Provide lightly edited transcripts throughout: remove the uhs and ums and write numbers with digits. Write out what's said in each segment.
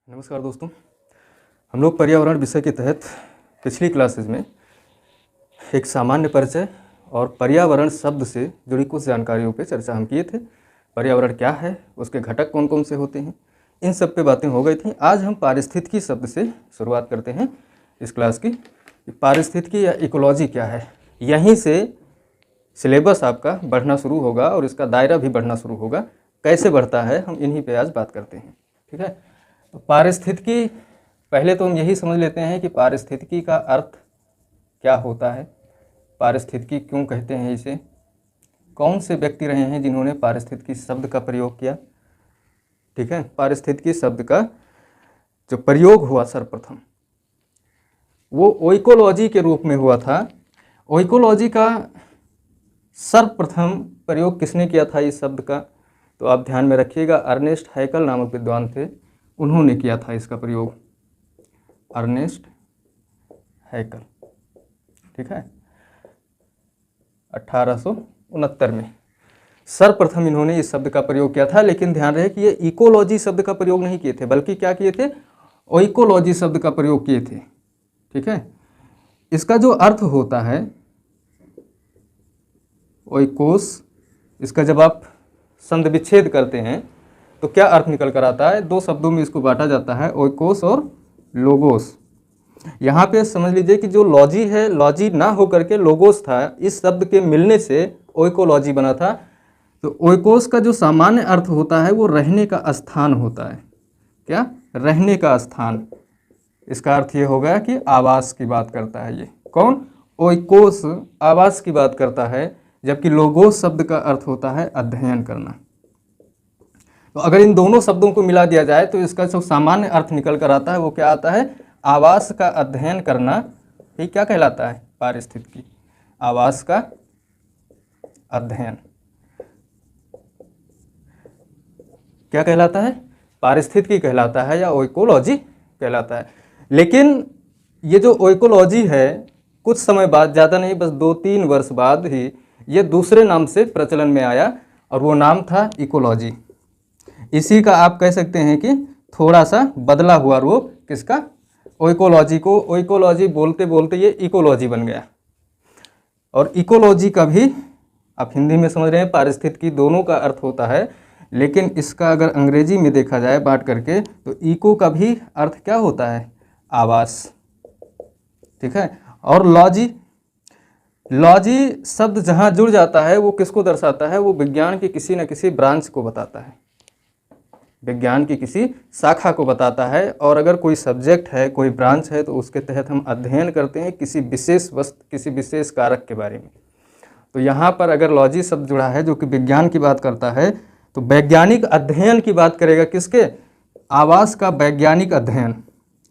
नमस्कार दोस्तों, हम लोग पर्यावरण विषय के तहत पिछली क्लासेज में एक सामान्य परिचय और पर्यावरण शब्द से जुड़ी कुछ जानकारियों पे चर्चा हम किए थे। पर्यावरण क्या है, उसके घटक कौन कौन से होते हैं, इन सब पे बातें हो गई थी। आज हम पारिस्थितिकी शब्द से शुरुआत करते हैं इस क्लास की। पारिस्थितिकी या इकोलॉजी क्या है, यहीं से सिलेबस आपका बढ़ना शुरू होगा और इसका दायरा भी बढ़ना शुरू होगा। कैसे बढ़ता है, हम इन्हीं पे आज बात करते हैं। ठीक है, तो पारिस्थितिकी, पहले तो हम यही समझ लेते हैं कि पारिस्थितिकी का अर्थ क्या होता है, पारिस्थितिकी क्यों कहते हैं इसे, कौन से व्यक्ति रहे हैं जिन्होंने पारिस्थितिकी शब्द का प्रयोग किया। ठीक है, पारिस्थितिकी शब्द का जो प्रयोग हुआ सर्वप्रथम वो ओइकोलॉजी के रूप में हुआ था। ओइकोलॉजी का सर्वप्रथम प्रयोग किसने किया था इस शब्द का, तो आप ध्यान में रखिएगा, अर्नेस्ट हैकल नामक विद्वान थे, उन्होंने किया था इसका प्रयोग, अर्नेस्ट हैकल। ठीक है, 1869 में सर्वप्रथम इन्होंने इस शब्द का प्रयोग किया था। लेकिन ध्यान रहे कि ये इकोलॉजी शब्द का प्रयोग नहीं किए थे, बल्कि क्या किए थे, ओइकोलॉजी शब्द का प्रयोग किए थे। ठीक है, इसका जो अर्थ होता है ओइकोस, इसका जब आप संधि विच्छेद करते हैं तो क्या अर्थ निकल कर आता है, दो शब्दों में इसको बांटा जाता है, ओइकोस और लोगोस। यहाँ पे समझ लीजिए कि जो लॉजी है, लॉजी ना होकर के लोगोस था, इस शब्द के मिलने से ओइकोलॉजी बना था। तो ओइकोस का जो सामान्य अर्थ होता है वो रहने का स्थान होता है। क्या, रहने का स्थान। इसका अर्थ ये होगा कि आवास की बात करता है। ये कौन, ओइकोस आवास की बात करता है, जबकि लोगोस शब्द का अर्थ होता है अध्ययन करना। तो अगर इन दोनों शब्दों को मिला दिया जाए तो इसका जो सामान्य अर्थ निकल कर आता है वो क्या आता है, आवास का अध्ययन करना। ये क्या कहलाता है, पारिस्थितिकी, आवास का अध्ययन क्या कहलाता है, पारिस्थितिकी कहलाता है या ओइकोलॉजी कहलाता है। लेकिन ये जो ओइकोलॉजी है कुछ समय बाद, ज़्यादा नहीं, बस 2-3 वर्ष बाद ही ये दूसरे नाम से प्रचलन में आया और वो नाम था इकोलॉजी। इसी का आप कह सकते हैं कि थोड़ा सा बदला हुआ रूप किसका, ओइकोलॉजी को। ओइकोलॉजी बोलते बोलते ये इकोलॉजी बन गया। और इकोलॉजी का भी आप हिंदी में समझ रहे हैं, पारिस्थितिकी, दोनों का अर्थ होता है। लेकिन इसका अगर अंग्रेजी में देखा जाए बांट करके तो इको का भी अर्थ क्या होता है, आवास। ठीक है, और लॉजी, लॉजी शब्द जहाँ जुड़ जाता है वो किसको दर्शाता है, वो विज्ञान की किसी न किसी ब्रांच को बताता है, विज्ञान की किसी शाखा को बताता है। और अगर कोई सब्जेक्ट है, कोई ब्रांच है, तो उसके तहत हम अध्ययन करते हैं किसी विशेष वस्तु, किसी विशेष कारक के बारे में। तो यहाँ पर अगर लॉजी शब्द जुड़ा है जो कि विज्ञान की बात करता है, तो वैज्ञानिक अध्ययन की बात करेगा, किसके, आवास का वैज्ञानिक अध्ययन।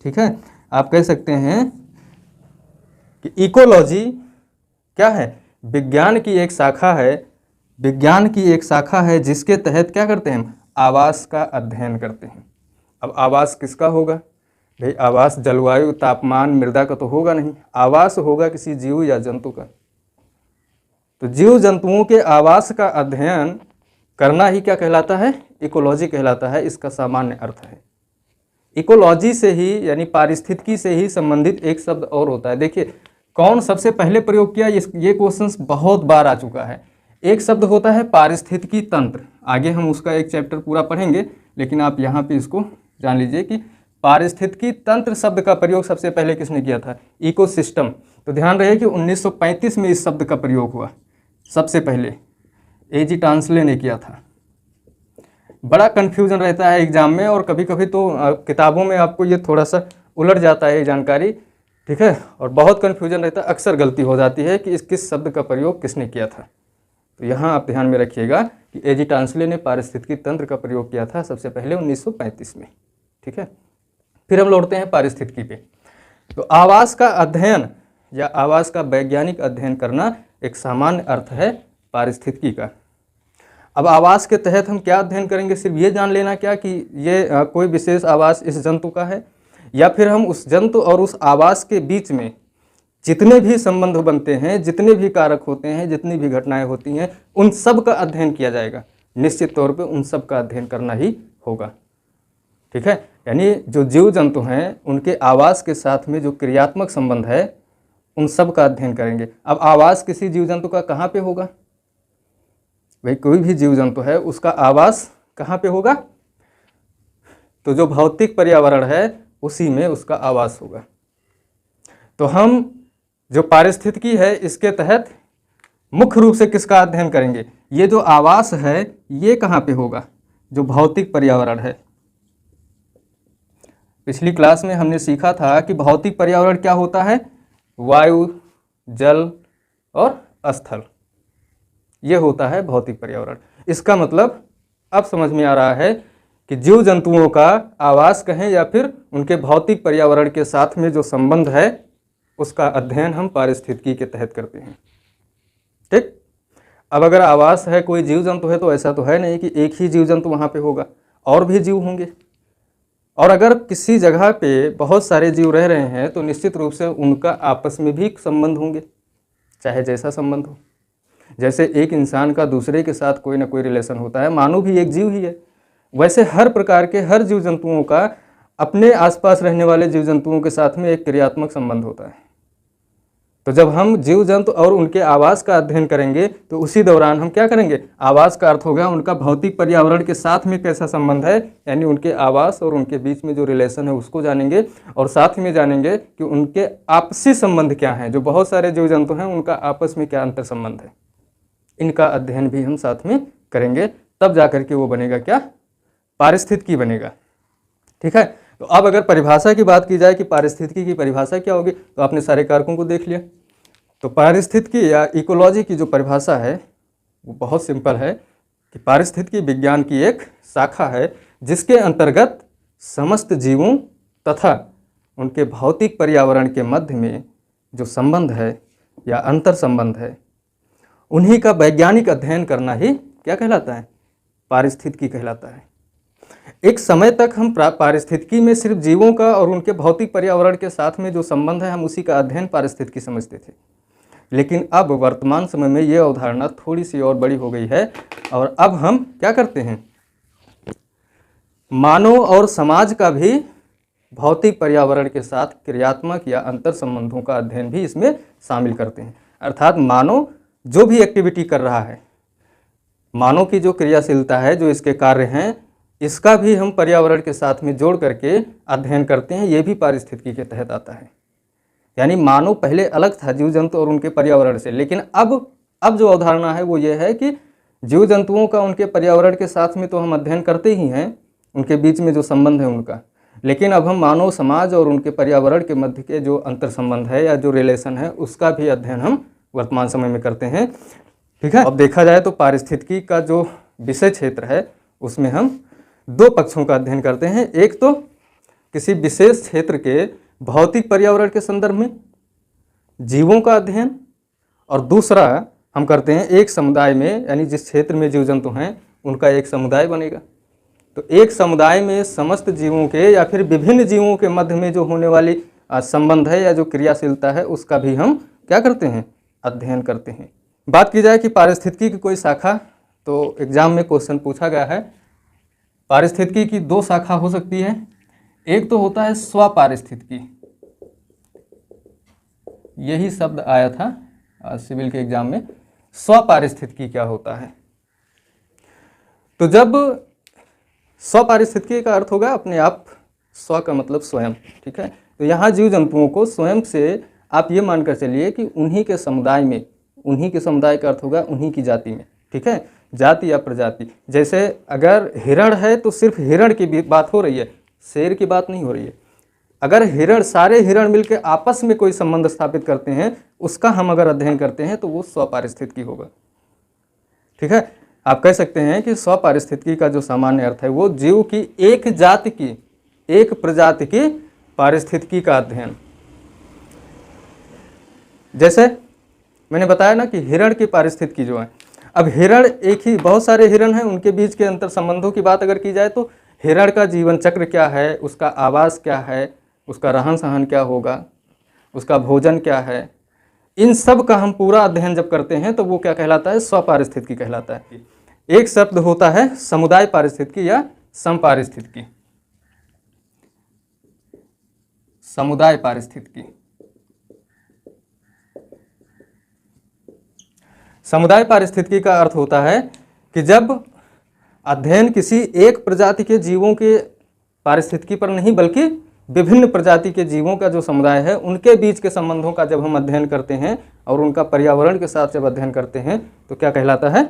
ठीक है, आप कह सकते हैं कि इकोलॉजी क्या है, विज्ञान की एक शाखा है, विज्ञान की एक शाखा है जिसके तहत क्या करते हैं हम, आवास का अध्ययन करते हैं। अब आवास किसका होगा भाई, आवास जलवायु, तापमान, मृदा का तो होगा नहीं, आवास होगा किसी जीव या जंतु का। तो जीव जंतुओं के आवास का अध्ययन करना ही क्या कहलाता है, इकोलॉजी कहलाता है। इसका सामान्य अर्थ है। इकोलॉजी से ही, यानी पारिस्थितिकी से ही संबंधित एक शब्द और होता है। देखिए कौन सबसे पहले प्रयोग किया, ये क्वेश्चन बहुत बार आ चुका है। एक शब्द होता है पारिस्थितिकी तंत्र, आगे हम उसका एक चैप्टर पूरा पढ़ेंगे, लेकिन आप यहाँ पे इसको जान लीजिए कि पारिस्थितिकी तंत्र शब्द का प्रयोग सबसे पहले किसने किया था, इकोसिस्टम। तो ध्यान रहे कि 1935 में इस शब्द का प्रयोग हुआ सबसे पहले, एजी टांसले ने किया था। बड़ा कन्फ्यूजन रहता है एग्जाम में, और कभी कभी तो किताबों में आपको ये थोड़ा सा उलट जाता है जानकारी। ठीक है, और बहुत कन्फ्यूजन रहता है, अक्सर गलती हो जाती है कि किस शब्द का प्रयोग किसने किया था। तो यहाँ आप ध्यान में रखिएगा कि एजी टांसले ने पारिस्थितिकी तंत्र का प्रयोग किया था सबसे पहले 1935 में। ठीक है, फिर हम लौटते हैं पारिस्थितिकी पे। तो आवास का अध्ययन या आवास का वैज्ञानिक अध्ययन करना एक सामान्य अर्थ है पारिस्थितिकी का। अब आवास के तहत हम क्या अध्ययन करेंगे, सिर्फ ये जान लेना क्या कि ये कोई विशेष आवास इस जंतु का है, या फिर हम उस जंतु और उस आवास के बीच में जितने भी संबंध बनते हैं, जितने भी कारक होते हैं, जितनी भी घटनाएं होती हैं, उन सब का अध्ययन किया जाएगा। निश्चित तौर पे उन सब का अध्ययन करना ही होगा। ठीक है, यानी जो जीव जंतु हैं उनके आवास के साथ में जो क्रियात्मक संबंध है उन सब का अध्ययन करेंगे। अब आवास किसी जीव जंतु का कहाँ पे होगा? भाई कोई भी जीव जंतु है उसका आवास कहाँ पे होगा? तो जो भौतिक पर्यावरण है उसी में उसका आवास होगा। तो हम जो पारिस्थितिकी है इसके तहत मुख्य रूप से किसका अध्ययन करेंगे? ये जो आवास है ये कहाँ पे होगा? जो भौतिक पर्यावरण है। पिछली क्लास में हमने सीखा था कि भौतिक पर्यावरण क्या होता है? वायु, जल और स्थल, ये होता है भौतिक पर्यावरण। इसका मतलब अब समझ में आ रहा है कि जीव जंतुओं का आवास कहें या फिर उनके भौतिक पर्यावरण के साथ में जो संबंध है उसका अध्ययन हम पारिस्थितिकी के तहत करते हैं। ठीक। अब अगर आवास है, कोई जीव जंतु है, तो ऐसा तो है नहीं कि एक ही जीव जंतु वहाँ पे होगा, और भी जीव होंगे। और अगर किसी जगह पे बहुत सारे जीव रह रहे हैं तो निश्चित रूप से उनका आपस में भी संबंध होंगे, चाहे जैसा संबंध हो। जैसे एक इंसान का दूसरे के साथ कोई ना कोई रिलेशन होता है, मानव भी एक जीव ही है, वैसे हर प्रकार के हर जीव जंतुओं का अपने आसपास रहने वाले जीव जंतुओं के साथ में एक क्रियात्मक संबंध होता है। तो जब हम जीव जंतु और उनके आवास का अध्ययन करेंगे तो उसी दौरान हम क्या करेंगे? आवास का अर्थ हो गया उनका भौतिक पर्यावरण के साथ में कैसा संबंध है, यानी उनके आवास और उनके बीच में जो रिलेशन है उसको जानेंगे, और साथ में जानेंगे कि उनके आपसी संबंध क्या हैं। जो बहुत सारे जीव जंतु हैं उनका आपस में क्या अंतर संबंध है, इनका अध्ययन भी हम साथ में करेंगे। तब जाकर के वो बनेगा क्या? पारिस्थितिकी बनेगा। ठीक है। तो अब अगर परिभाषा की बात की जाए कि पारिस्थितिकी की परिभाषा क्या होगी, तो आपने सारे कारकों को देख लिया। तो पारिस्थितिकी या इकोलॉजी की जो परिभाषा है वो बहुत सिंपल है कि पारिस्थितिकी विज्ञान की एक शाखा है जिसके अंतर्गत समस्त जीवों तथा उनके भौतिक पर्यावरण के मध्य में जो संबंध है या अंतर संबंध है उन्हीं का वैज्ञानिक अध्ययन करना ही क्या कहलाता है? पारिस्थितिकी कहलाता है। एक समय तक हम पारिस्थितिकी में सिर्फ जीवों का और उनके भौतिक पर्यावरण के साथ में जो संबंध है हम उसी का अध्ययन पारिस्थितिकी समझते थे, लेकिन अब वर्तमान समय में ये अवधारणा थोड़ी सी और बड़ी हो गई है, और अब हम क्या करते हैं? मानव और समाज का भी भौतिक पर्यावरण के साथ क्रियात्मक या अंतर संबंधों का अध्ययन भी इसमें शामिल करते हैं। अर्थात मानव जो भी एक्टिविटी कर रहा है, मानव की जो क्रियाशीलता है, जो इसके कार्य हैं, इसका भी हम पर्यावरण के साथ में जोड़ करके अध्ययन करते हैं। ये भी पारिस्थितिकी के तहत आता है। यानी मानव पहले अलग था जीव जंतु और उनके पर्यावरण से, लेकिन अब जो अवधारणा है वो ये है कि जीव जंतुओं का उनके पर्यावरण के साथ में तो हम अध्ययन करते ही हैं, उनके बीच में जो संबंध है उनका, लेकिन अब हम मानव समाज और उनके पर्यावरण के मध्य के जो अंतर संबंध है या जो रिलेशन है उसका भी अध्ययन हम वर्तमान समय में करते हैं। ठीक है। अब देखा जाए तो पारिस्थितिकी का जो विषय क्षेत्र है उसमें हम दो पक्षों का अध्ययन करते हैं। एक तो किसी विशेष क्षेत्र के भौतिक पर्यावरण के संदर्भ में जीवों का अध्ययन, और दूसरा हम करते हैं एक समुदाय में, यानी जिस क्षेत्र में जीव जंतु हैं उनका एक समुदाय बनेगा। तो एक समुदाय में समस्त जीवों के या फिर विभिन्न जीवों के मध्य में जो होने वाली संबंध है या जो क्रियाशीलता है उसका भी हम क्या करते हैं? अध्ययन करते हैं। बात की जाए कि पारिस्थितिकी की कोई शाखा, तो एग्जाम में क्वेश्चन पूछा गया है। पारिस्थितिकी की दो शाखा हो सकती है। एक तो होता है स्वपारिस्थितिकी, यही शब्द आया था सिविल के एग्जाम में। स्वपारिस्थितिकी क्या होता है? तो जब स्वपारिस्थितिकी का अर्थ होगा अपने आप, स्व का मतलब स्वयं। ठीक है। तो यहाँ जीव जंतुओं को स्वयं से आप ये मानकर चलिए कि उन्हीं के समुदाय में, उन्हीं के समुदाय का अर्थ होगा उन्हीं की जाति में। ठीक है। जाति या प्रजाति। जैसे अगर हिरण है तो सिर्फ हिरण की बात हो रही है, शेर की बात नहीं हो रही है। अगर हिरण, सारे हिरण मिलकर आपस में कोई संबंध स्थापित करते हैं, उसका हम अगर अध्ययन करते हैं तो वो स्वपारिस्थितिकी होगा। ठीक है। आप कह सकते हैं कि स्वपारिस्थितिकी का जो सामान्य अर्थ है वो जीव की एक जाति की, एक प्रजाति की पारिस्थितिकी का अध्ययन। जैसे मैंने बताया ना कि हिरण की पारिस्थितिकी जो है, अब हिरण एक ही, बहुत सारे हिरण हैं, उनके बीच के अंतर संबंधों की बात अगर की जाए तो हिरण का जीवन चक्र क्या है, उसका आवास क्या है, उसका रहन सहन क्या होगा, उसका भोजन क्या है, इन सब का हम पूरा अध्ययन जब करते हैं तो वो क्या कहलाता है? स्वपारिस्थितिकी कहलाता है। एक शब्द होता है समुदाय पारिस्थितिकी या समपारिस्थितिकी। समुदाय पारिस्थितिकी। समुदाय पारिस्थितिकी का अर्थ होता है कि जब अध्ययन किसी एक प्रजाति के जीवों के पारिस्थितिकी पर नहीं बल्कि विभिन्न प्रजाति के जीवों का जो समुदाय है उनके बीच के संबंधों का जब हम अध्ययन करते हैं और उनका पर्यावरण के साथ जब अध्ययन करते हैं तो क्या कहलाता है?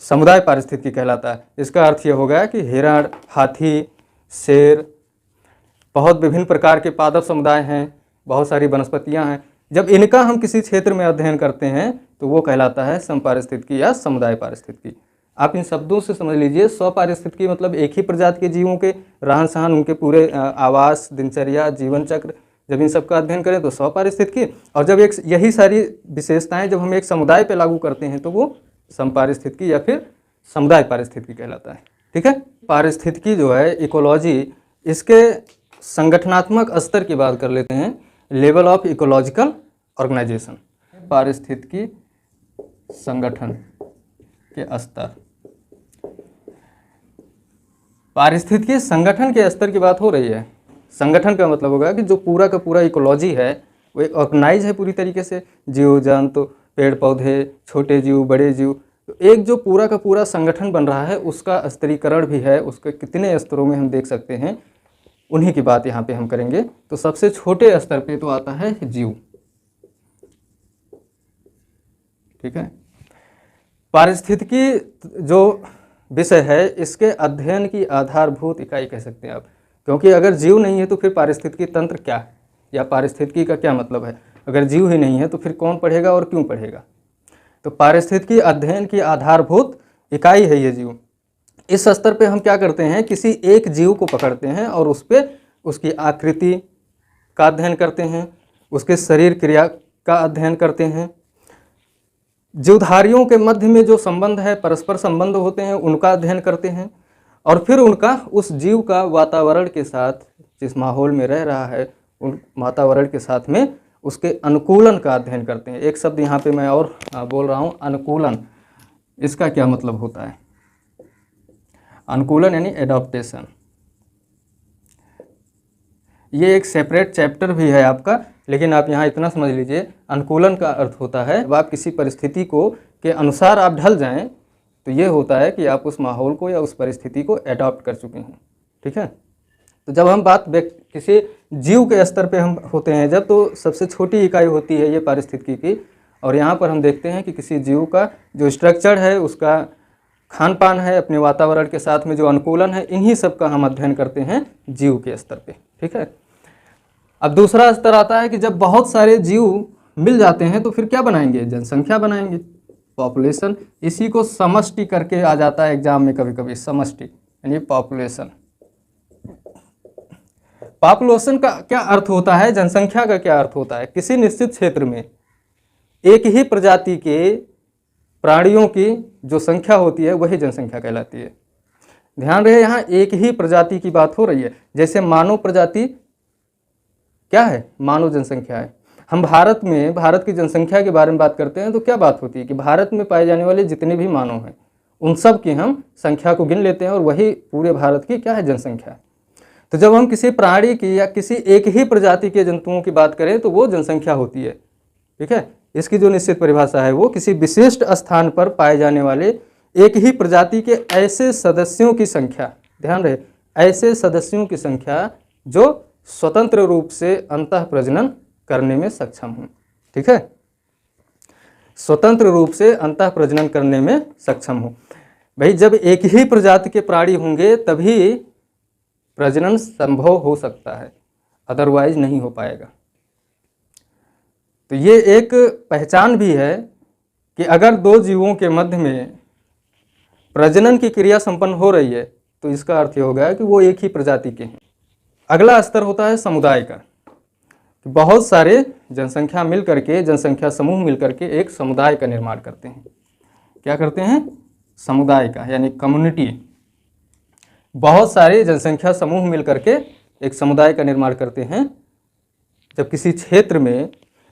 समुदाय पारिस्थितिकी कहलाता है। इसका अर्थ ये हो गया कि हिरण, हाथी, शेर, बहुत विभिन्न प्रकार के पादप समुदाय हैं, बहुत सारी वनस्पतियां हैं, जब इनका हम किसी क्षेत्र में अध्ययन करते हैं तो वो कहलाता है समपारिस्थितिकी या समुदाय पारिस्थितिकी। आप इन शब्दों से समझ लीजिए, स्वपारिस्थितिकी मतलब एक ही प्रजाति के जीवों के रहन सहन, उनके पूरे आवास, दिनचर्या, जीवन चक्र, जब इन सब का अध्ययन करें तो स्वपारिस्थितिकी, और जब एक यही सारी विशेषताएं जब हम एक समुदाय पे लागू करते हैं तो वो समपारिस्थितिकी या फिर समुदाय पारिस्थितिकी कहलाता है। ठीक है। पारिस्थितिकी जो है, इकोलॉजी, इसके संगठनात्मक स्तर की बात कर लेते हैं, लेवल ऑफ इकोलॉजिकल ऑर्गेनाइजेशन। पारिस्थितिकी संगठन के स्तर, पारिस्थितिकी संगठन के स्तर की बात हो रही है। संगठन का मतलब होगा कि जो पूरा का पूरा इकोलॉजी है वो एक ऑर्गेनाइज है पूरी तरीके से, जीव जंतु, पेड़ पौधे, छोटे जीव, बड़े जीव, तो एक जो पूरा का पूरा संगठन बन रहा है उसका स्तरीकरण भी है, उसके कितने स्तरों में हम देख सकते हैं, उन्हीं की बात यहाँ पे हम करेंगे। तो सबसे छोटे स्तर पे तो आता है जीव। ठीक है। पारिस्थितिकी जो विषय है इसके अध्ययन की आधारभूत इकाई कह सकते हैं आप, क्योंकि अगर जीव नहीं है तो फिर पारिस्थितिकी तंत्र क्या है या पारिस्थितिकी का क्या मतलब है। अगर जीव ही नहीं है तो फिर कौन पढ़ेगा और क्यों पढ़ेगा। तो पारिस्थितिकी अध्ययन की आधारभूत इकाई है ये जीव। इस स्तर पे हम क्या करते हैं, किसी एक जीव को पकड़ते हैं और उस पर उसकी आकृति का अध्ययन करते हैं, उसके शरीर क्रिया का अध्ययन करते हैं, जीवधारियों के मध्य में जो संबंध है, परस्पर संबंध होते हैं, उनका अध्ययन करते हैं, और फिर उनका उस जीव का वातावरण के साथ, जिस माहौल में रह रहा है उन वातावरण के साथ में उसके अनुकूलन का अध्ययन करते हैं। एक शब्द यहाँ पे मैं और बोल रहा हूँ, अनुकूलन। इसका क्या मतलब होता है? अनुकूलन यानी एडॉप्टेशन। ये एक सेपरेट चैप्टर भी है आपका, लेकिन आप यहाँ इतना समझ लीजिए, अनुकूलन का अर्थ होता है जब आप किसी परिस्थिति को के अनुसार आप ढल जाएं तो ये होता है कि आप उस माहौल को या उस परिस्थिति को एडॉप्ट कर चुके हैं। ठीक है। तो जब हम बात किसी जीव के स्तर पे हम होते हैं जब, तो सबसे छोटी इकाई होती है ये पारिस्थितिकी की, और यहाँ पर हम देखते हैं कि किसी जीव का जो स्ट्रक्चर है, उसका खान पान है, अपने वातावरण के साथ में जो अनुकूलन है, इन्हीं सब का हम अध्ययन करते हैं जीव के स्तर पे। ठीक है। अब दूसरा स्तर आता है कि जब बहुत सारे जीव मिल जाते हैं तो फिर क्या बनाएंगे? जनसंख्या बनाएंगे, पॉपुलेशन। इसी को समष्टि करके आ जाता है एग्जाम में कभी कभी, समष्टि यानी पॉपुलेशन। पॉपुलेशन का क्या अर्थ होता है, जनसंख्या का क्या अर्थ होता है? किसी निश्चित क्षेत्र में एक ही प्रजाति के प्राणियों की जो संख्या होती है वही जनसंख्या कहलाती है। ध्यान रहे, यहाँ एक ही प्रजाति की बात हो रही है। जैसे मानव प्रजाति क्या है? मानव जनसंख्या है। हम भारत में भारत की जनसंख्या के बारे में बात करते हैं तो क्या बात होती है कि भारत में पाए जाने वाले जितने भी मानव हैं उन सब की हम संख्या को गिन लेते हैं और वही पूरे भारत की क्या है? जनसंख्या। तो जब हम किसी प्राणी की या किसी एक ही प्रजाति के जंतुओं की बात करें तो वो जनसंख्या होती है। ठीक है। इसकी जो निश्चित परिभाषा है वो किसी विशिष्ट स्थान पर पाए जाने वाले एक ही प्रजाति के ऐसे सदस्यों की संख्या, ध्यान रहे, ऐसे सदस्यों की संख्या जो स्वतंत्र रूप से अंतः प्रजनन करने में सक्षम हों। ठीक है। स्वतंत्र रूप से अंतः प्रजनन करने में सक्षम हो। भाई जब एक ही प्रजाति के प्राणी होंगे तभी प्रजनन संभव हो सकता है, अदरवाइज नहीं हो पाएगा। तो ये एक पहचान भी है कि अगर दो जीवों के मध्य में प्रजनन की क्रिया संपन्न हो रही है तो इसका अर्थ ये होगा कि वो एक ही प्रजाति के हैं। अगला स्तर होता है समुदाय का। बहुत सारे जनसंख्या मिल करके, जनसंख्या समूह मिल करके एक समुदाय का निर्माण करते हैं। क्या करते हैं? समुदाय का, यानी कम्युनिटी। बहुत सारे जनसंख्या समूह मिल करके एक समुदाय का निर्माण करते हैं। जब किसी क्षेत्र में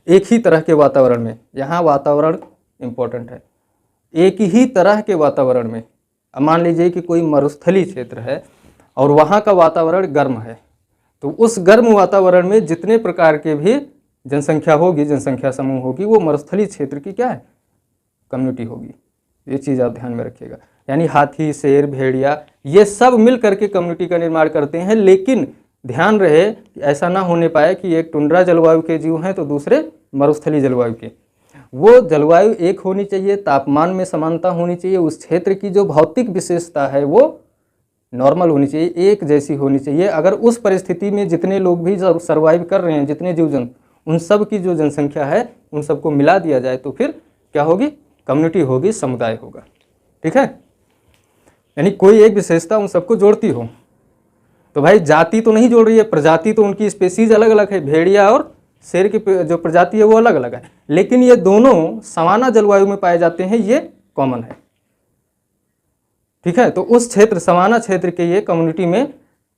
एक ही तरह के वातावरण में, यहाँ वातावरण इम्पोर्टेंट है, एक ही तरह के वातावरण में, अब मान लीजिए कि कोई मरुस्थली क्षेत्र है और वहाँ का वातावरण गर्म है, तो उस गर्म वातावरण में जितने प्रकार के भी जनसंख्या होगी, जनसंख्या समूह होगी, वो मरुस्थलीय क्षेत्र की क्या है, कम्युनिटी होगी। ये चीज़ आप ध्यान में रखिएगा। यानी हाथी, शेर, भेड़िया, ये सब मिल करके कम्युनिटी का निर्माण करते हैं। लेकिन ध्यान रहे कि ऐसा ना होने पाए कि एक टुंड्रा जलवायु के जीव हैं तो दूसरे मरुस्थलीय जलवायु के। वो जलवायु एक होनी चाहिए, तापमान में समानता होनी चाहिए, उस क्षेत्र की जो भौतिक विशेषता है वो नॉर्मल होनी चाहिए, एक जैसी होनी चाहिए। अगर उस परिस्थिति में जितने लोग भी सर्वाइव कर रहे हैं, जितने जीव जंतु, उन सब की जो जनसंख्या है उन सबको मिला दिया जाए तो फिर क्या होगी, कम्युनिटी होगी, समुदाय होगा। ठीक है, यानी कोई एक विशेषता उन सबको जोड़ती हो। तो भाई जाति तो नहीं जोड़ रही है, प्रजाति तो उनकी स्पेसीज अलग अलग है, भेड़िया और शेर की जो प्रजाति है वो अलग अलग है, लेकिन ये दोनों सवाना जलवायु में पाए जाते हैं, ये कॉमन है। ठीक है, तो उस क्षेत्र, सवाना क्षेत्र के ये कम्युनिटी में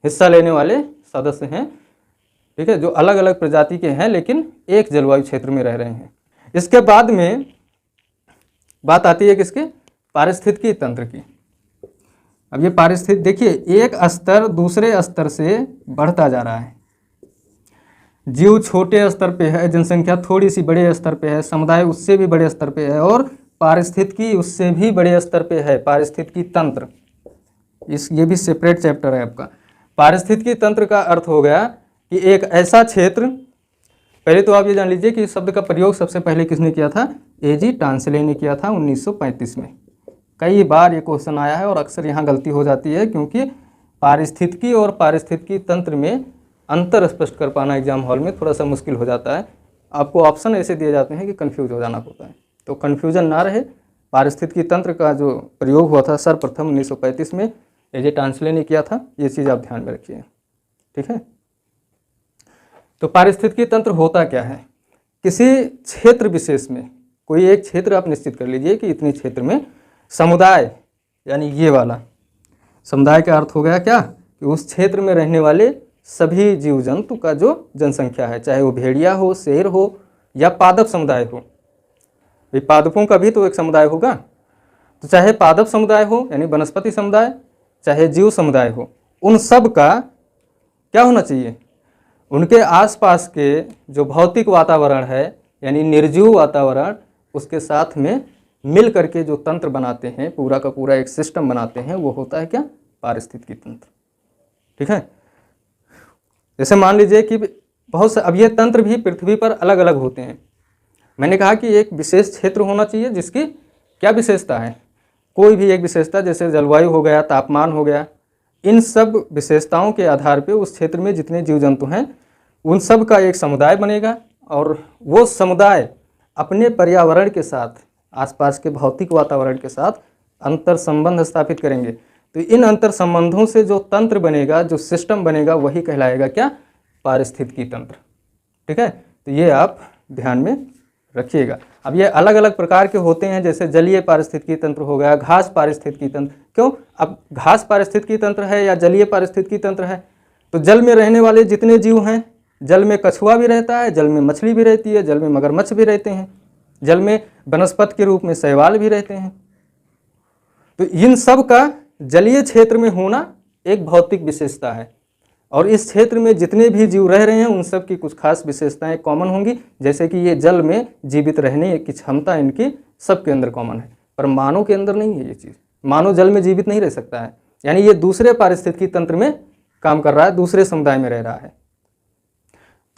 हिस्सा लेने वाले सदस्य हैं। ठीक है, जो अलग अलग प्रजाति के हैं लेकिन एक जलवायु क्षेत्र में रह रहे हैं। इसके बाद में बात आती है किसके, पारिस्थितिकी तंत्र की। अब ये पारिस्थितिक, देखिए एक स्तर दूसरे स्तर से बढ़ता जा रहा है। जीव छोटे स्तर पे है, जनसंख्या थोड़ी सी बड़े स्तर पे है, समुदाय उससे भी बड़े स्तर पे है, और पारिस्थितिकी उससे भी बड़े स्तर पे है। पारिस्थितिकी तंत्र, ये भी सेपरेट चैप्टर है आपका। पारिस्थितिकी तंत्र का अर्थ हो गया कि एक ऐसा क्षेत्र, पहले तो आप ये जान लीजिए कि इस शब्द का प्रयोग सबसे पहले किसने किया था, एजी टांसले ने किया था 1935 में। कई बार ये क्वेश्चन आया है और अक्सर यहाँ गलती हो जाती है, क्योंकि पारिस्थितिकी और पारिस्थितिकी तंत्र में अंतर स्पष्ट कर पाना एग्जाम हॉल में थोड़ा सा मुश्किल हो जाता है। आपको ऑप्शन ऐसे दिए जाते हैं कि कन्फ्यूज हो जाना होता है, तो कन्फ्यूजन ना रहे। पारिस्थितिकी तंत्र का जो प्रयोग हुआ था सर्वप्रथम 1935 में एजे टांसले ने किया था, ये चीज़ आप ध्यान में रखिए। ठीक है, तो पारिस्थितिकी तंत्र होता क्या है, किसी क्षेत्र विशेष में, कोई एक क्षेत्र आप निश्चित कर लीजिए कि इतने क्षेत्र में समुदाय, यानी ये वाला समुदाय का अर्थ हो गया क्या, कि उस क्षेत्र में रहने वाले सभी जीव जंतु का जो जनसंख्या है, चाहे वो भेड़िया हो, शेर हो या पादप समुदाय हो। ये पादपों का भी तो एक समुदाय होगा, तो चाहे पादप समुदाय हो यानी वनस्पति समुदाय, चाहे जीव समुदाय हो, उन सब का क्या होना चाहिए, उनके आसपास के जो भौतिक वातावरण है यानी निर्जीव वातावरण, उसके साथ में मिल करके जो तंत्र बनाते हैं, पूरा का पूरा एक सिस्टम बनाते हैं, वो होता है क्या, पारिस्थितिकी तंत्र। ठीक है, जैसे मान लीजिए कि बहुत से, अब ये तंत्र भी पृथ्वी पर अलग अलग होते हैं। मैंने कहा कि एक विशेष क्षेत्र होना चाहिए जिसकी क्या विशेषता है, कोई भी एक विशेषता, जैसे जलवायु हो गया, तापमान हो गया, इन सब विशेषताओं के आधार पे उस क्षेत्र में जितने जीव जंतु हैं उन सब का एक समुदाय बनेगा, और वो समुदाय अपने पर्यावरण के साथ, आसपास के भौतिक वातावरण के साथ अंतर संबंध स्थापित करेंगे। तो इन अंतर संबंधों से जो तंत्र बनेगा, जो सिस्टम बनेगा, वही कहलाएगा क्या, पारिस्थितिकी तंत्र। ठीक है, तो ये आप ध्यान में रखिएगा। अब ये अलग अलग प्रकार के होते हैं, जैसे जलीय पारिस्थितिकी तंत्र हो गया, घास पारिस्थितिकी तंत्र। क्यों, अब घास पारिस्थितिकी तंत्र है या जलीय पारिस्थितिकी तंत्र है, तो जल में रहने वाले जितने जीव हैं, जल में कछुआ भी रहता है, जल में मछली भी रहती है, जल में मगरमच्छ भी रहते हैं, जल में वनस्पति के रूप में शैवाल भी रहते हैं। तो इन सब का जलीय क्षेत्र में होना एक भौतिक विशेषता है, और इस क्षेत्र में जितने भी जीव रह रहे हैं उन सब की कुछ खास विशेषताएं कॉमन होंगी, जैसे कि ये जल में जीवित रहने की क्षमता इनकी सबके अंदर कॉमन है, पर मानव के अंदर नहीं है ये चीज़। मानव जल में जीवित नहीं रह सकता है, यानी ये दूसरे पारिस्थितिकी तंत्र में काम कर रहा है, दूसरे समुदाय में रह रहा है।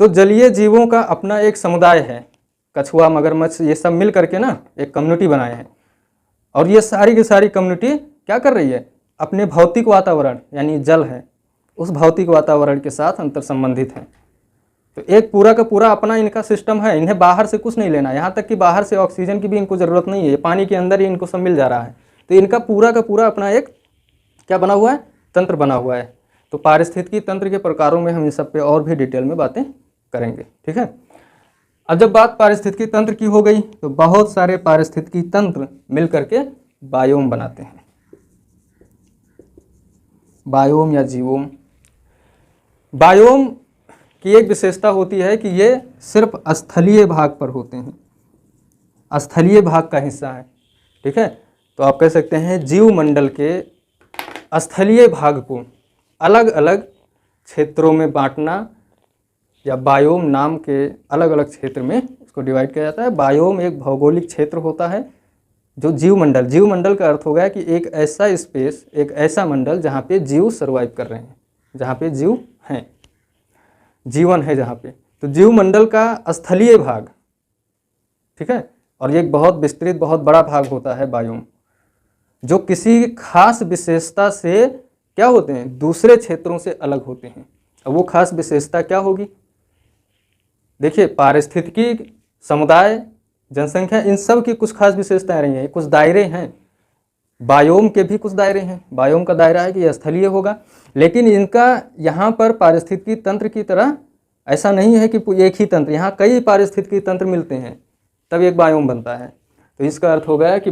तो जलीय जीवों का अपना एक समुदाय है, कछुआ, मगरमच्छ, ये सब मिल करके ना एक कम्युनिटी बनाए हैं, और ये सारी की सारी कम्युनिटी क्या कर रही है, अपने भौतिक वातावरण यानी जल है, उस भौतिक वातावरण के साथ अंतर संबंधित हैं। तो एक पूरा का पूरा अपना इनका सिस्टम है, इन्हें बाहर से कुछ नहीं लेना, यहाँ तक कि बाहर से ऑक्सीजन की भी इनको ज़रूरत नहीं है, पानी के अंदर ही इनको सब मिल जा रहा है। तो इनका पूरा का पूरा अपना एक क्या बना हुआ है, तंत्र बना हुआ है। तो पारिस्थितिकी तंत्र के प्रकारों में हम इन सब पे और भी डिटेल में बातें करेंगे। ठीक है, अब जब बात पारिस्थितिकी तंत्र की हो गई, तो बहुत सारे पारिस्थितिकी तंत्र मिल करके बायोम बनाते हैं, बायोम या जीवोम। बायोम की एक विशेषता होती है कि ये सिर्फ स्थलीय भाग पर होते हैं, स्थलीय भाग का हिस्सा है। ठीक है, तो आप कह सकते हैं जीव मंडल के स्थलीय भाग को अलग अलग क्षेत्रों में बांटना या बायोम नाम के अलग अलग क्षेत्र में इसको डिवाइड किया जाता है। बायोम एक भौगोलिक क्षेत्र होता है जो जीवमंडल, जीवमंडल का अर्थ हो गया कि एक ऐसा स्पेस, एक ऐसा मंडल जहाँ पे जीव सर्वाइव कर रहे हैं, जहाँ पे जीव हैं, जीवन है जहाँ पे। तो जीवमंडल का स्थलीय भाग, ठीक है, और ये एक बहुत विस्तृत बहुत बड़ा भाग होता है बायोम, जो किसी खास विशेषता से क्या होते हैं, दूसरे क्षेत्रों से अलग होते हैं। अब वो खास विशेषता क्या होगी? देखिए, पारिस्थितिकी, समुदाय, जनसंख्या, इन सब की कुछ खास विशेषताएं रही हैं, कुछ दायरे हैं। बायोम के भी कुछ दायरे हैं। बायोम का दायरा है कि यह स्थलीय होगा, लेकिन इनका यहाँ पर पारिस्थितिकी तंत्र की तरह ऐसा नहीं है कि एक ही तंत्र, यहाँ कई पारिस्थितिकी तंत्र मिलते हैं तब एक बायोम बनता है। तो इसका अर्थ हो गया कि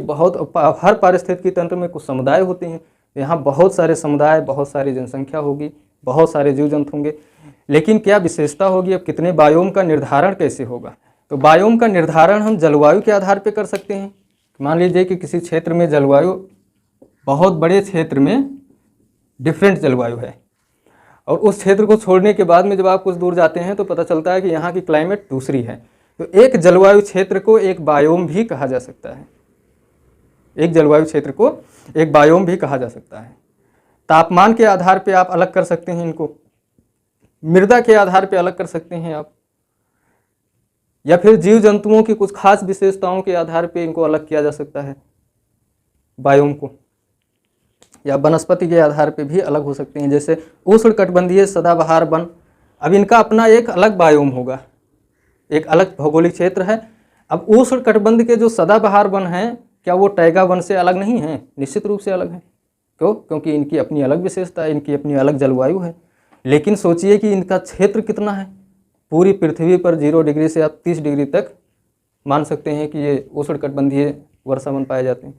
हर पारिस्थितिकी तंत्र में कुछ समुदाय होते हैं। यहाँ बहुत सारे समुदाय, बहुत सारी जनसंख्या होगी, बहुत सारे जीव जंतु होंगे, लेकिन क्या विशेषता होगी? अब कितने बायोम का निर्धारण कैसे होगा? तो बायोम का निर्धारण हम जलवायु के आधार पर कर सकते हैं। मान लीजिए कि किसी क्षेत्र में जलवायु, बहुत बड़े क्षेत्र में डिफरेंट जलवायु है, और उस क्षेत्र को छोड़ने के बाद में जब आप कुछ दूर जाते हैं तो पता चलता है कि यहाँ की क्लाइमेट दूसरी है। तो एक जलवायु क्षेत्र को एक बायोम भी कहा जा सकता है। एक जलवायु क्षेत्र को एक बायोम भी कहा जा सकता है। तापमान के आधार पे आप अलग कर सकते हैं इनको, मृदा के आधार पे अलग कर सकते हैं आप, या फिर जीव जंतुओं की कुछ खास विशेषताओं के आधार पे इनको अलग किया जा सकता है बायोम को, या वनस्पति के आधार पे भी अलग हो सकते हैं। जैसे उष्णकटिबंधीय सदाबहार वन, अब इनका अपना एक अलग बायोम होगा, एक अलग भौगोलिक क्षेत्र है। अब उष्णकटिबंध के जो सदाबहार वन हैं, क्या वो टैगा वन से अलग नहीं हैं? निश्चित रूप से अलग हैं। क्यों? क्योंकि इनकी अपनी अलग विशेषता है, इनकी अपनी अलग जलवायु है। लेकिन सोचिए कि इनका क्षेत्र कितना है। पूरी पृथ्वी पर 0 डिग्री से आप 30 डिग्री तक मान सकते हैं कि ये उष्णकटिबंधीय वर्षा वन पाए जाते हैं,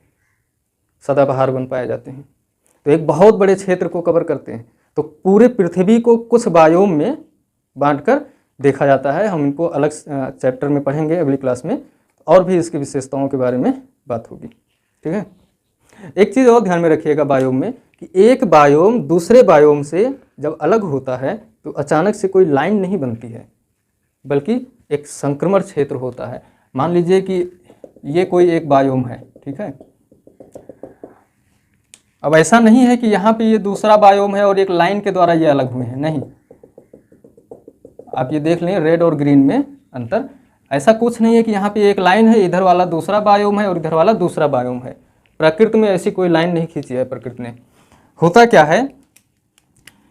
सदाबहार वन पाए जाते हैं। तो एक बहुत बड़े क्षेत्र को कवर करते हैं। तो पूरे पृथ्वी को कुछ बायोम में बांटकर देखा जाता है। हम इनको अलग चैप्टर में पढ़ेंगे अगली क्लास में, और भी इसकी विशेषताओं के बारे में बात होगी, ठीक है। एक चीज़ और ध्यान में रखिएगा बायोम में, कि एक बायोम दूसरे बायोम से जब अलग होता है तो अचानक से कोई लाइन नहीं बनती है, बल्कि एक संक्रमण क्षेत्र होता है। मान लीजिए कि ये कोई एक बायोम है, ठीक है। अब ऐसा नहीं है कि यहाँ पे ये दूसरा बायोम है और एक लाइन के द्वारा ये अलग हुए हैं, नहीं। आप ये देख लें रेड और ग्रीन में अंतर, ऐसा कुछ नहीं है कि यहाँ पे एक लाइन है, इधर वाला दूसरा बायोम है और इधर वाला दूसरा बायोम है। प्रकृति में ऐसी कोई लाइन नहीं खींची है प्रकृति ने। होता क्या है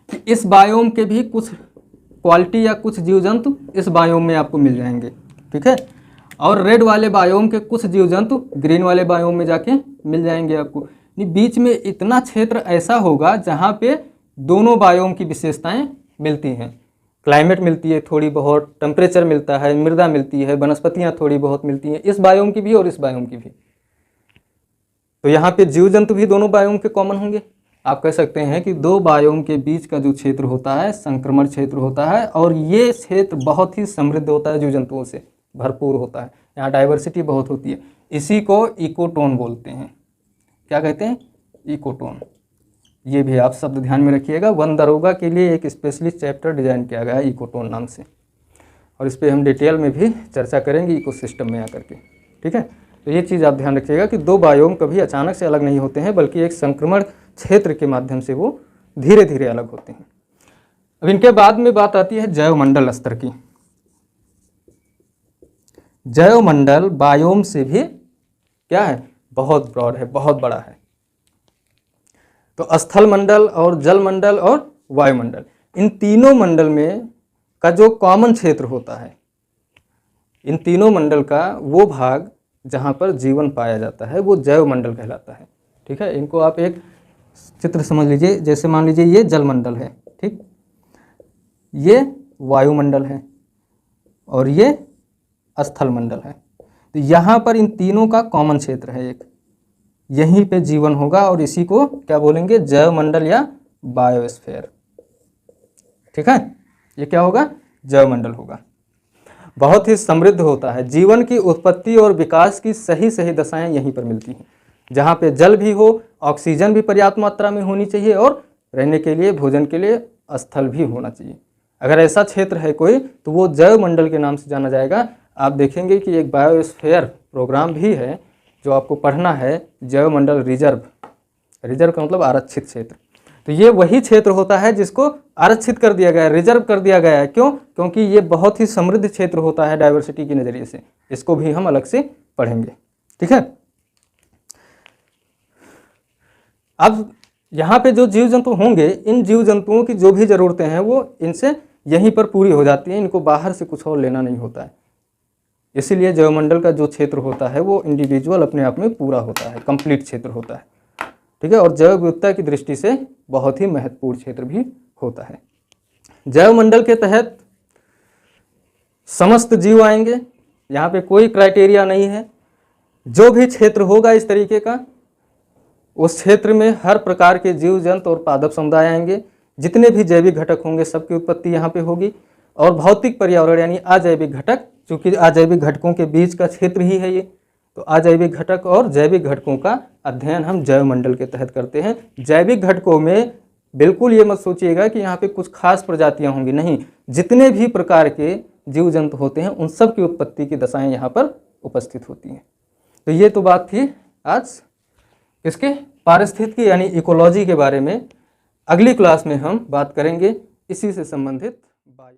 कि इस बायोम के भी कुछ क्वालिटी या कुछ जीव जंतु इस बायोम में आपको मिल जाएंगे, ठीक है, और रेड वाले बायोम के कुछ जीव जंतु ग्रीन वाले बायोम में जाके मिल जाएंगे आपको। बीच में इतना क्षेत्र ऐसा होगा जहाँ पे दोनों बायोम की विशेषताएं मिलती हैं। क्लाइमेट मिलती है थोड़ी बहुत, टेम्परेचर मिलता है, मृदा मिलती है, वनस्पतियाँ थोड़ी बहुत मिलती हैं, इस बायोम की भी और इस बायोम की भी। तो यहाँ पे जीव जंतु भी दोनों बायोम के कॉमन होंगे। आप कह सकते हैं कि दो बायोम के बीच का जो क्षेत्र होता है संक्रमण क्षेत्र होता है, और ये क्षेत्र बहुत ही समृद्ध होता है, जीव जंतुओं से भरपूर होता है। यहाँ डाइवर्सिटी बहुत होती है। इसी को इकोटोन बोलते हैं। क्या कहते हैं? इकोटोन। ये भी आप शब्द ध्यान में रखिएगा। वन दरोगा के लिए एक स्पेशलिस्ट चैप्टर डिजाइन किया गया है इकोटोन नाम से, और इस पर हम डिटेल में भी चर्चा करेंगे इकोसिस्टम में आकर के, ठीक है। तो ये चीज़ आप ध्यान रखिएगा कि दो बायोम कभी अचानक से अलग नहीं होते हैं, बल्कि एक संक्रमण क्षेत्र के माध्यम से वो धीरे धीरे अलग होते हैं। अब इनके बाद में बात आती है जैवमंडल स्तर की। जैवमंडल बायोम से भी क्या है? बहुत ब्रॉड है, बहुत बड़ा है। तो स्थल मंडल और जल मंडल और वायुमंडल, इन तीनों मंडल में का जो कॉमन क्षेत्र होता है, इन तीनों मंडल का वो भाग जहाँ पर जीवन पाया जाता है वो जैवमंडल कहलाता है, ठीक है। इनको आप एक चित्र समझ लीजिए। जैसे मान लीजिए ये जल मंडल है, ठीक, ये वायुमंडल है और ये स्थल मंडल है। तो यहाँ पर इन तीनों का कॉमन क्षेत्र है एक, यहीं पे जीवन होगा, और इसी को क्या बोलेंगे? जैवमंडल या बायोस्फीयर, ठीक है। ये क्या होगा? जैवमंडल होगा। बहुत ही समृद्ध होता है। जीवन की उत्पत्ति और विकास की सही सही दशाएं यहीं पर मिलती हैं, जहाँ पे जल भी हो, ऑक्सीजन भी पर्याप्त मात्रा में होनी चाहिए, और रहने के लिए, भोजन के लिए स्थल भी होना चाहिए। अगर ऐसा क्षेत्र है कोई तो वो जैव मंडल के नाम से जाना जाएगा। आप देखेंगे कि एक बायोस्फीयर प्रोग्राम भी है जो आपको पढ़ना है, जैव मंडल रिजर्व। रिजर्व का मतलब आरक्षित क्षेत्र। तो ये वही क्षेत्र होता है जिसको आरक्षित कर दिया गया है, रिजर्व कर दिया गया है। क्यों? क्योंकि ये बहुत ही समृद्ध क्षेत्र होता है डाइवर्सिटी के नज़रिए से। इसको भी हम अलग से पढ़ेंगे, ठीक है। अब यहाँ पे जो जीव जंतु होंगे, इन जीव जंतुओं की जो भी ज़रूरतें हैं वो इनसे यहीं पर पूरी हो जाती हैं, इनको बाहर से कुछ और लेना नहीं होता है। इसीलिए जैवमंडल का जो क्षेत्र होता है वो इंडिविजुअल अपने आप में पूरा होता है, कंप्लीट क्षेत्र होता है, ठीक है। और जैव विविधता की दृष्टि से बहुत ही महत्वपूर्ण क्षेत्र भी होता है। जैवमंडल के तहत समस्त जीव आएंगे, यहाँ पे कोई क्राइटेरिया नहीं है। जो भी क्षेत्र होगा इस तरीके का, उस क्षेत्र में हर प्रकार के जीव जंतु और पादप समुदाय आएंगे। जितने भी जैविक घटक होंगे सबकी उत्पत्ति यहाँ पे होगी। और भौतिक पर्यावरण यानी अजैविक घटक, चूंकि अजैविक घटकों के बीच का क्षेत्र ही है ये, तो अजैविक घटक और जैविक घटकों का अध्ययन हम जैवमंडल के तहत करते हैं। जैविक घटकों में बिल्कुल ये मत सोचिएगा कि यहाँ पे कुछ खास प्रजातियाँ होंगी, नहीं। जितने भी प्रकार के जीव जंतु होते हैं उन सब की उत्पत्ति की दशाएँ यहाँ पर उपस्थित होती हैं। तो ये तो बात थी आज इसके पारिस्थितिकी यानी इकोलॉजी के बारे में। अगली क्लास में हम बात करेंगे इसी से संबंधित